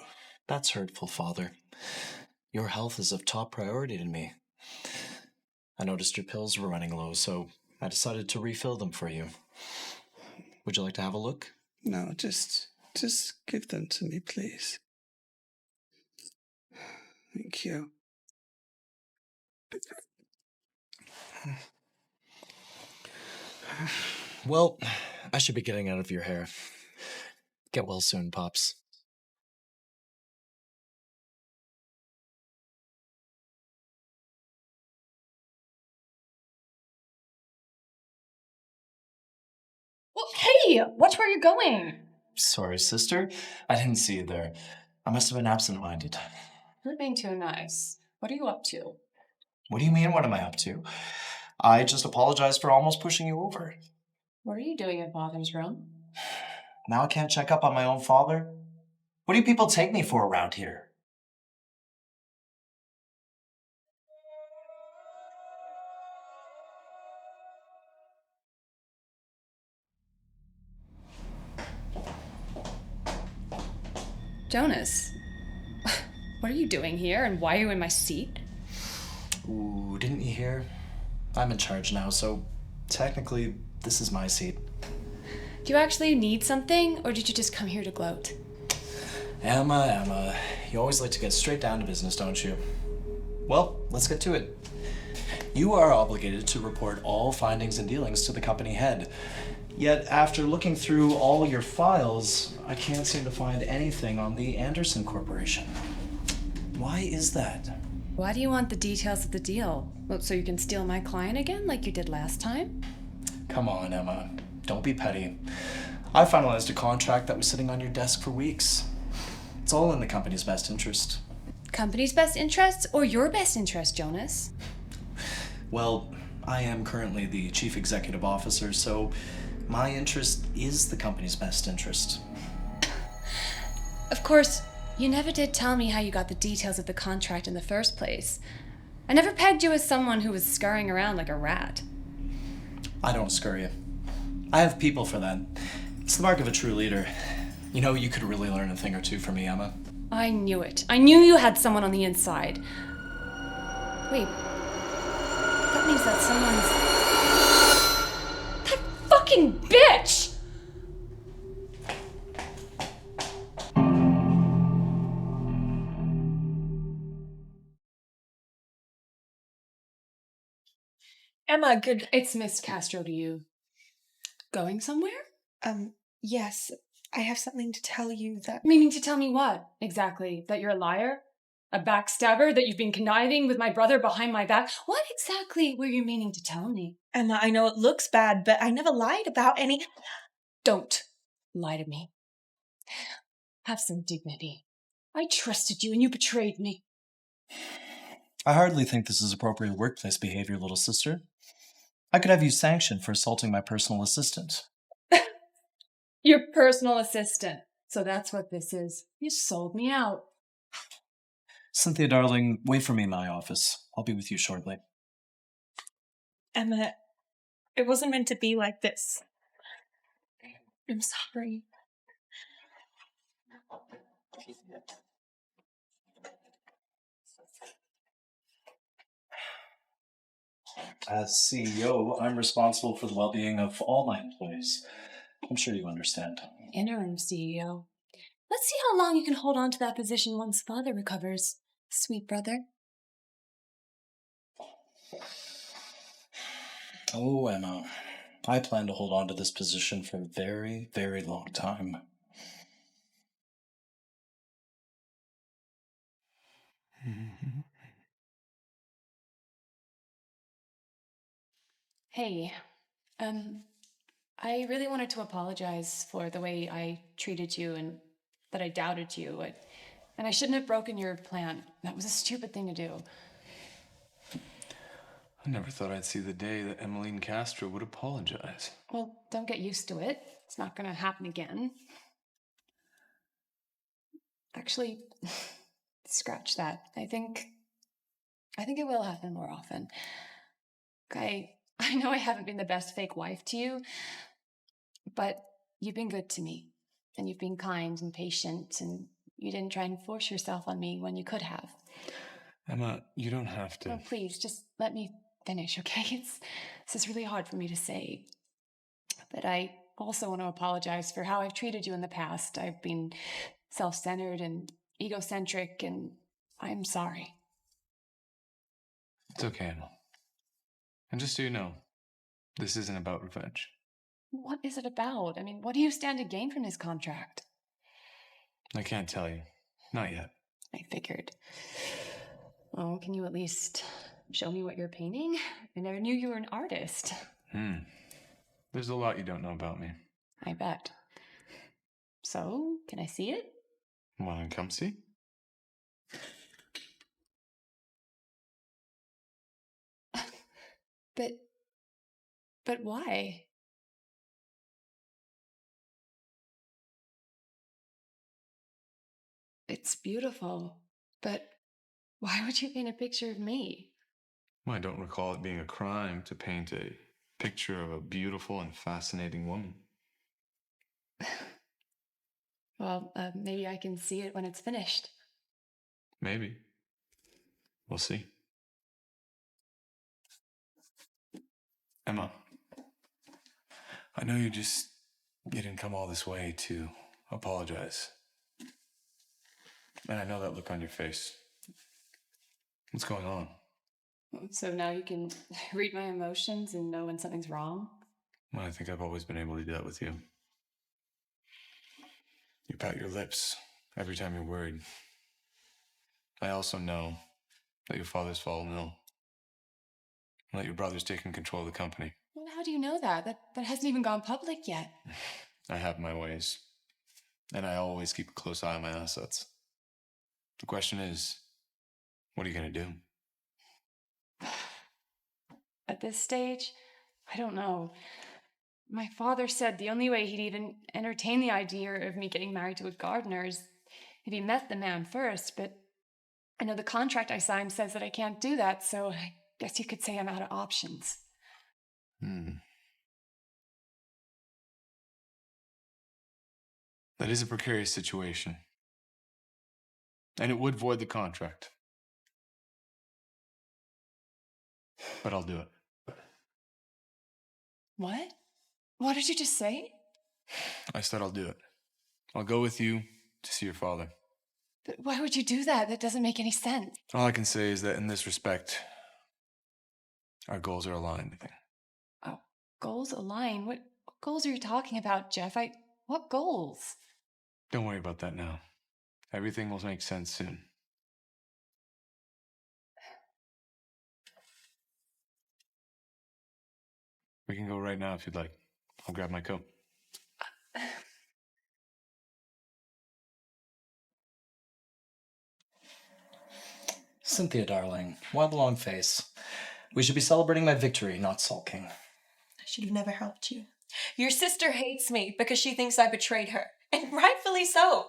That's hurtful, Father. Your health is of top priority to me. I noticed your pills were running low, so I decided to refill them for you. Would you like to have a look? No, just give them to me, please. Thank you. Well, I should be getting out of your hair. Get well soon, Pops. Well, hey, watch where you're going. Sorry, sister. I didn't see you there. I must have been absent-minded. You're being too nice. What are you up to? What do you mean, what am I up to? I just apologized for almost pushing you over. What are you doing in Father's room? Now I can't check up on my own father? What do people take me for around here? Jonas, what are you doing here and why are you in my seat? Ooh, didn't you hear? I'm in charge now, so technically this is my seat. Do you actually need something or did you just come here to gloat? Emma, you always like to get straight down to business, don't you? Well, let's get to it. You are obligated to report all findings and dealings to the company head. Yet, after looking through all your files, I can't seem to find anything on the Anderson Corporation. Why is that? Why do you want the details of the deal? Well, so you can steal my client again like you did last time? Come on, Emma. Don't be petty. I finalized a contract that was sitting on your desk for weeks. It's all in the company's best interest. Company's best interests or your best interest, Jonas? Well, I am currently the chief executive officer, so my interest is the company's best interest. Of course, you never did tell me how you got the details of the contract in the first place. I never pegged you as someone who was scurrying around like a rat. I don't scurry. I have people for that. It's the mark of a true leader. You know, you could really learn a thing or two from me, Emma. I knew it. I knew you had someone on the inside. Wait. That means that someone's... That fucking bitch! Emma, good. It's Miss Castro to you. Going somewhere? Yes. I have something to tell you that... Meaning to tell me what, exactly? That you're a liar? A backstabber? That you've been conniving with my brother behind my back? What exactly were you meaning to tell me? Emma, I know it looks bad, but I never lied about any... Don't lie to me. Have some dignity. I trusted you and you betrayed me. I hardly think this is appropriate workplace behavior, little sister. I could have you sanctioned for assaulting my personal assistant. Your personal assistant. So that's what this is. You sold me out. Cynthia, darling, wait for me in my office. I'll be with you shortly. Emma, it wasn't meant to be like this. I'm sorry. As CEO, I'm responsible for the well-being of all my employees. I'm sure you understand. Interim CEO. Let's see how long you can hold on to that position once father recovers, sweet brother. Oh, Emma, I plan to hold on to this position for a very, very long time. Hey, I really wanted to apologize for the way I treated you and that I doubted you. And I shouldn't have broken your plan. That was a stupid thing to do. I never thought I'd see the day that Emmeline Castro would apologize. Well, don't get used to it. It's not going to happen again. Actually, scratch that. I think it will happen more often. I know I haven't been the best fake wife to you, but you've been good to me. And you've been kind and patient, and you didn't try and force yourself on me when you could have. Emma, you don't have to. Oh, please, just let me finish, okay? This is really hard for me to say. But I also want to apologize for how I've treated you in the past. I've been self-centered and egocentric, and I'm sorry. It's okay, Emma. And just so you know, this isn't about revenge. What is it about? I mean, what do you stand to gain from this contract? I can't tell you. Not yet. I figured. Oh, can you at least show me what you're painting? I never knew you were an artist. There's a lot you don't know about me. I bet. So, can I see it? Wanna come see? But why? It's beautiful, but why would you paint a picture of me? I don't recall it being a crime to paint a picture of a beautiful and fascinating woman. Well, maybe I can see it when it's finished. Maybe. We'll see. Emma, I know you didn't come all this way to apologize. And I know that look on your face. What's going on? So now you can read my emotions and know when something's wrong? Well, I think I've always been able to do that with you. You pout your lips every time you're worried. I also know that your father's fallen ill. And that your brother's taking control of the company. Well, how do you know that? That hasn't even gone public yet. I have my ways. And I always keep a close eye on my assets. The question is, what are you going to do? At this stage, I don't know. My father said the only way he'd even entertain the idea of me getting married to a gardener is if he met the man first, but I know the contract I signed says that I can't do that, so I guess you could say I'm out of options. That is a precarious situation. And it would void the contract. But I'll do it. What? What did you just say? I said I'll do it. I'll go with you to see your father. But why would you do that? That doesn't make any sense. All I can say is that in this respect, our goals are aligned. Oh, goals align? What goals are you talking about, Jeff? What goals? Don't worry about that now. Everything will make sense soon. We can go right now if you'd like. I'll grab my coat. Cynthia, darling, why the long face? We should be celebrating my victory, not sulking. I should have never helped you. Your sister hates me because she thinks I betrayed her. And rightfully so.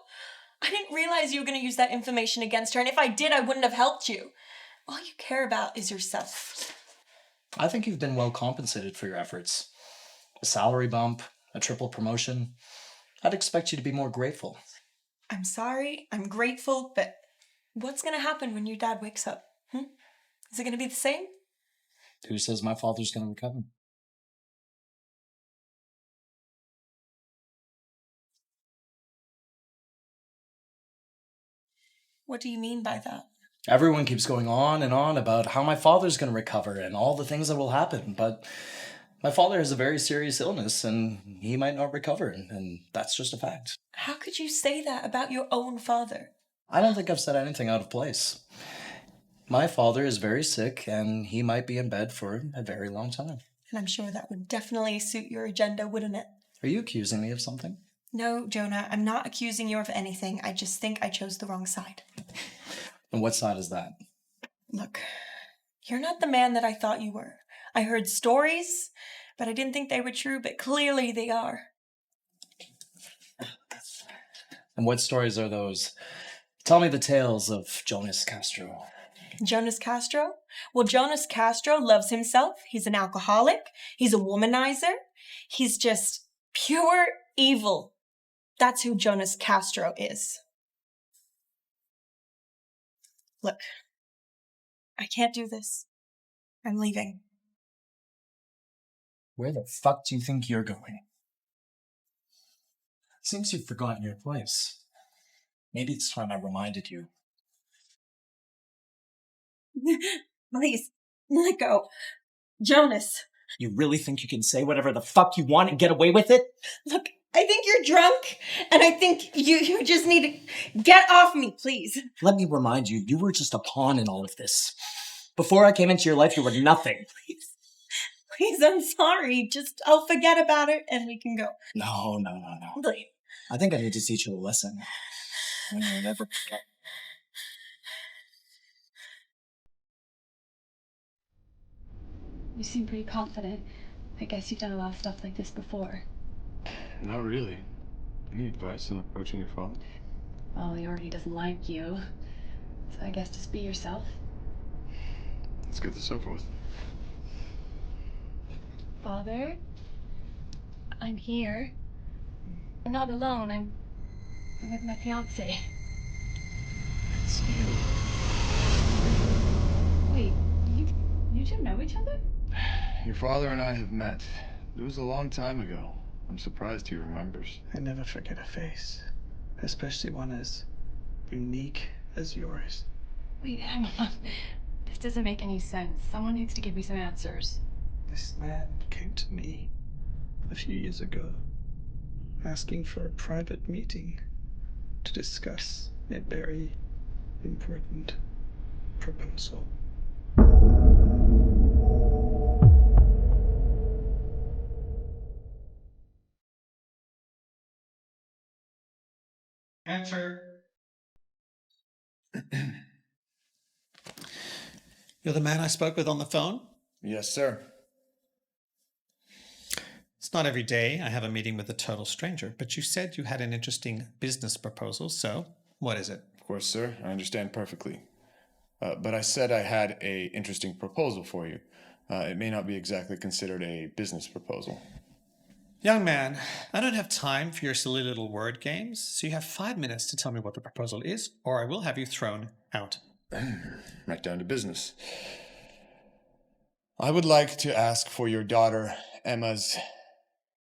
I didn't realize you were going to use that information against her, and if I did, I wouldn't have helped you. All you care about is yourself. I think you've been well compensated for your efforts. A salary bump, a triple promotion. I'd expect you to be more grateful. I'm sorry, I'm grateful, but what's going to happen when your dad wakes up? Is it going to be the same? Who says my father's going to recover? What do you mean by that? Everyone keeps going on and on about how my father's going to recover and all the things that will happen, but my father has a very serious illness and he might not recover, and that's just a fact. How could you say that about your own father? I don't think I've said anything out of place. My father is very sick and he might be in bed for a very long time. And I'm sure that would definitely suit your agenda, wouldn't it? Are you accusing me of something? No, Jonah, I'm not accusing you of anything. I just think I chose the wrong side. And what side is that? Look, you're not the man that I thought you were. I heard stories, but I didn't think they were true, but clearly they are. And what stories are those? Tell me the tales of Jonas Castro. Jonas Castro? Well, Jonas Castro loves himself. He's an alcoholic. He's a womanizer. He's just pure evil. That's who Jonas Castro is. Look, I can't do this. I'm leaving. Where the fuck do you think you're going? Seems you've forgotten your place. Maybe it's time I reminded you. Please, let go. Jonas. You really think you can say whatever the fuck you want and get away with it? Look, I think you're drunk, and I think you just need to get off me, please. Let me remind you, you were just a pawn in all of this. Before I came into your life, you were nothing. Please, I'm sorry. Just, I'll forget about it, and we can go. No. Please. I think I need to teach you a lesson. And you'll never forget. You seem pretty confident. I guess you've done a lot of stuff like this before. Not really. Any advice on approaching your father? Well, he already doesn't like you. So I guess just be yourself. Let's get this over with. Father? I'm here. I'm not alone. I'm with my fiance. It's you. Wait, you two know each other? Your father and I have met. It was a long time ago. I'm surprised he remembers. I never forget a face, especially one as unique as yours. Wait, hang on. This doesn't make any sense. Someone needs to give me some answers. This man came to me a few years ago, asking for a private meeting to discuss a very important proposal. Answer. You're the man I spoke with on the phone? Yes, sir. It's not every day I have a meeting with a total stranger, but you said you had an interesting business proposal, so what is it? Of course, sir. I understand perfectly. But I said I had an interesting proposal for you. It may not be exactly considered a business proposal. Young man, I don't have time for your silly little word games, so you have 5 minutes to tell me what the proposal is, or I will have you thrown out. Right down to business. I would like to ask for your daughter Emma's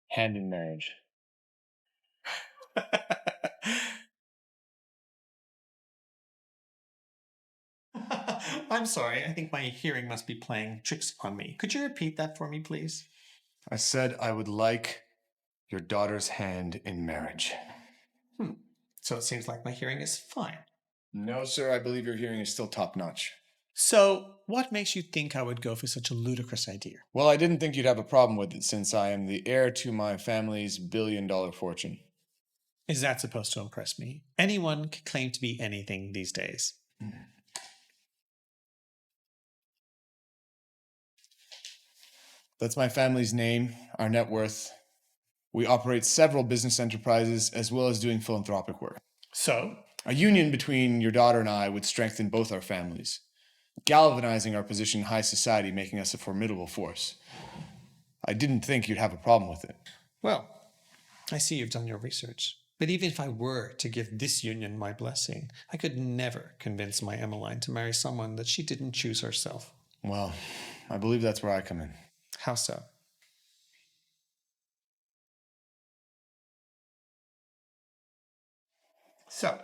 hand in marriage. I'm sorry, I think my hearing must be playing tricks on me. Could you repeat that for me, please? I said I would like your daughter's hand in marriage. So it seems like my hearing is fine. No, sir, I believe your hearing is still top-notch. So, what makes you think I would go for such a ludicrous idea? Well, I didn't think you'd have a problem with it since I am the heir to my family's billion-dollar fortune. Is that supposed to impress me? Anyone can claim to be anything these days. That's my family's name, our net worth. We operate several business enterprises as well as doing philanthropic work. So? A union between your daughter and I would strengthen both our families, galvanizing our position in high society, making us a formidable force. I didn't think you'd have a problem with it. Well, I see you've done your research. But even if I were to give this union my blessing, I could never convince my Emmeline to marry someone that she didn't choose herself. Well, I believe that's where I come in. How so? So,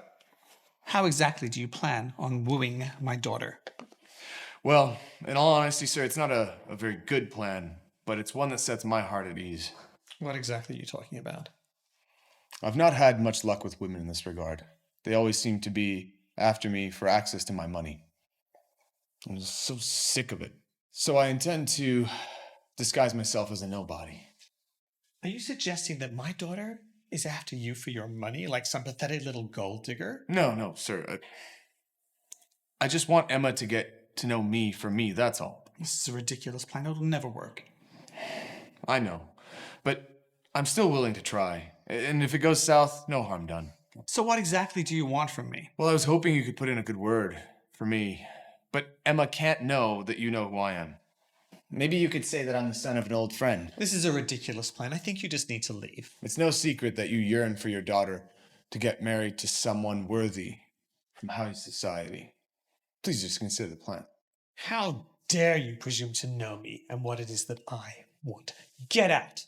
how exactly do you plan on wooing my daughter? Well, in all honesty, sir, it's not a very good plan, but it's one that sets my heart at ease. What exactly are you talking about? I've not had much luck with women in this regard. They always seem to be after me for access to my money. I'm just so sick of it. So I intend to disguise myself as a nobody. Are you suggesting that my daughter is after you for your money, like some pathetic little gold digger? No, sir. I just want Emma to get to know me for me, that's all. This is a ridiculous plan. It'll never work. I know, but I'm still willing to try. And if it goes south, no harm done. So what exactly do you want from me? Well, I was hoping you could put in a good word for me, but Emma can't know that you know who I am. Maybe you could say that I'm the son of an old friend. This is a ridiculous plan. I think you just need to leave. It's no secret that you yearn for your daughter to get married to someone worthy from high society. Please just consider the plan. How dare you presume to know me and what it is that I want? Get out!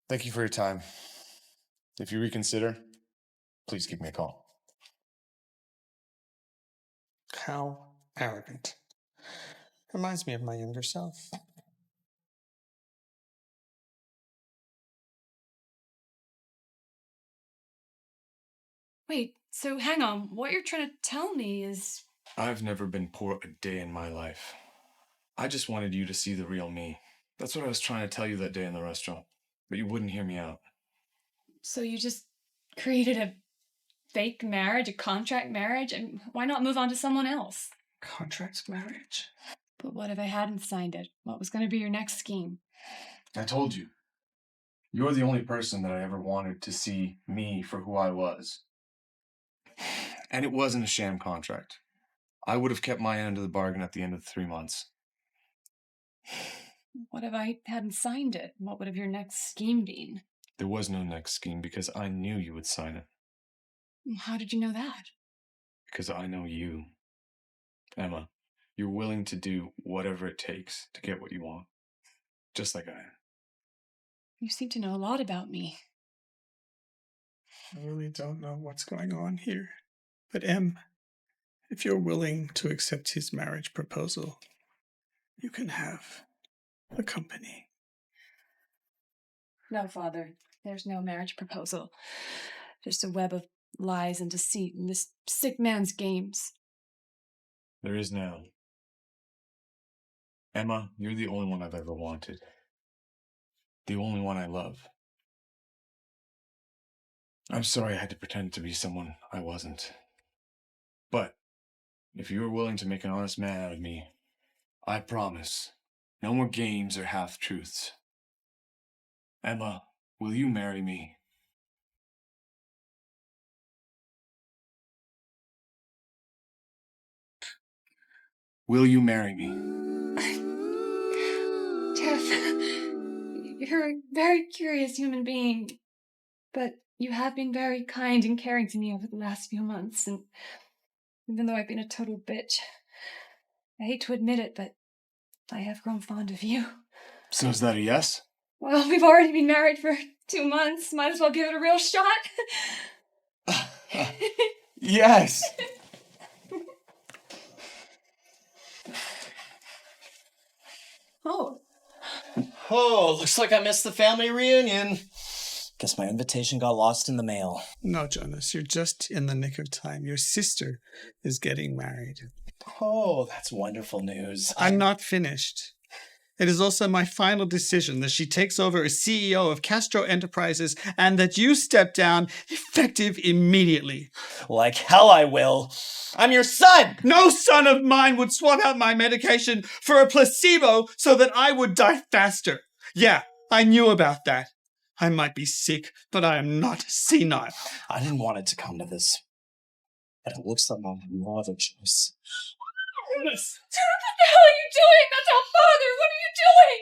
Thank you for your time. If you reconsider, please give me a call. How arrogant. Reminds me of my younger self. Wait, so hang on. What you're trying to tell me is... I've never been poor a day in my life. I just wanted you to see the real me. That's what I was trying to tell you that day in the restaurant, but you wouldn't hear me out. So you just created a fake marriage, a contract marriage, and why not move on to someone else? Contract marriage? But what if I hadn't signed it? What was going to be your next scheme? I told you. You're the only person that I ever wanted to see me for who I was. And it wasn't a sham contract. I would have kept my end of the bargain at the end of the 3 months. What if I hadn't signed it? What would have your next scheme been? There was no next scheme because I knew you would sign it. How did you know that? Because I know you. Emma, you're willing to do whatever it takes to get what you want. Just like I am. You seem to know a lot about me. I really don't know what's going on here. But Em, if you're willing to accept his marriage proposal, you can have the company. No, Father. There's no marriage proposal. Just a web of lies and deceit in this sick man's games. There is now. Emma, you're the only one I've ever wanted. The only one I love. I'm sorry I had to pretend to be someone I wasn't. But if you are willing to make an honest man out of me, I promise, no more games or half-truths. Emma, will you marry me? Will you marry me? Jeff, you're a very curious human being, but you have been very kind and caring to me over the last few months, and even though I've been a total bitch, I hate to admit it, but I have grown fond of you. So is that a yes? Well, we've already been married for 2 months. Might as well give it a real shot. Yes! Oh, looks like I missed the family reunion. Guess my invitation got lost in the mail. No, Jonas, you're just in the nick of time. Your sister is getting married. Oh, that's wonderful news. I'm not finished. It is also my final decision that she takes over as CEO of Castro Enterprises and that you step down effective immediately. Like hell I will. I'm your son! No son of mine would swap out my medication for a placebo so that I would die faster. Yeah, I knew about that. I might be sick, but I am not senile. I didn't want it to come to this, but it looks like I'll have no other choice. What the hell are you doing? That's our father! What are you doing?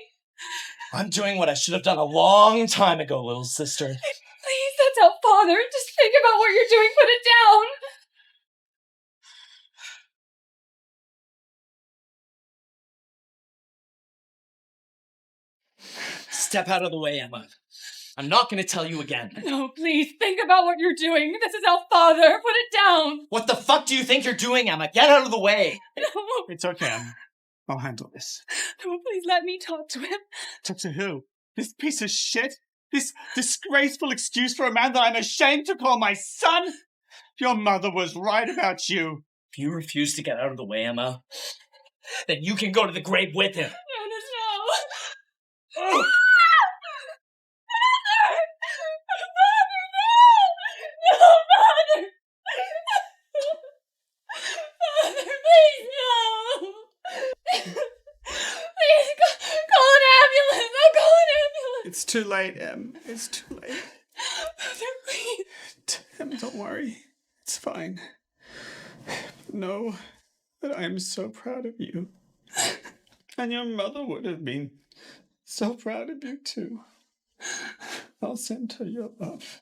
I'm doing what I should have done a long time ago, little sister. Please, that's our father. Just think about what you're doing. Put it down. Step out of the way, Emma. I'm not going to tell you again. No, please, think about what you're doing. This is our father. Put it down. What the fuck do you think you're doing, Emma? Get out of the way. No. It's okay. I'll handle this. No, please let me talk to him. Talk to who? This piece of shit? This disgraceful excuse for a man that I'm ashamed to call my son? Your mother was right about you. If you refuse to get out of the way, Emma, then you can go to the grave with him. No. It's too late, Em. It's too late. Father, please. Em, don't worry. It's fine. Know that I am so proud of you. And your mother would have been so proud of you too. I'll send her your love.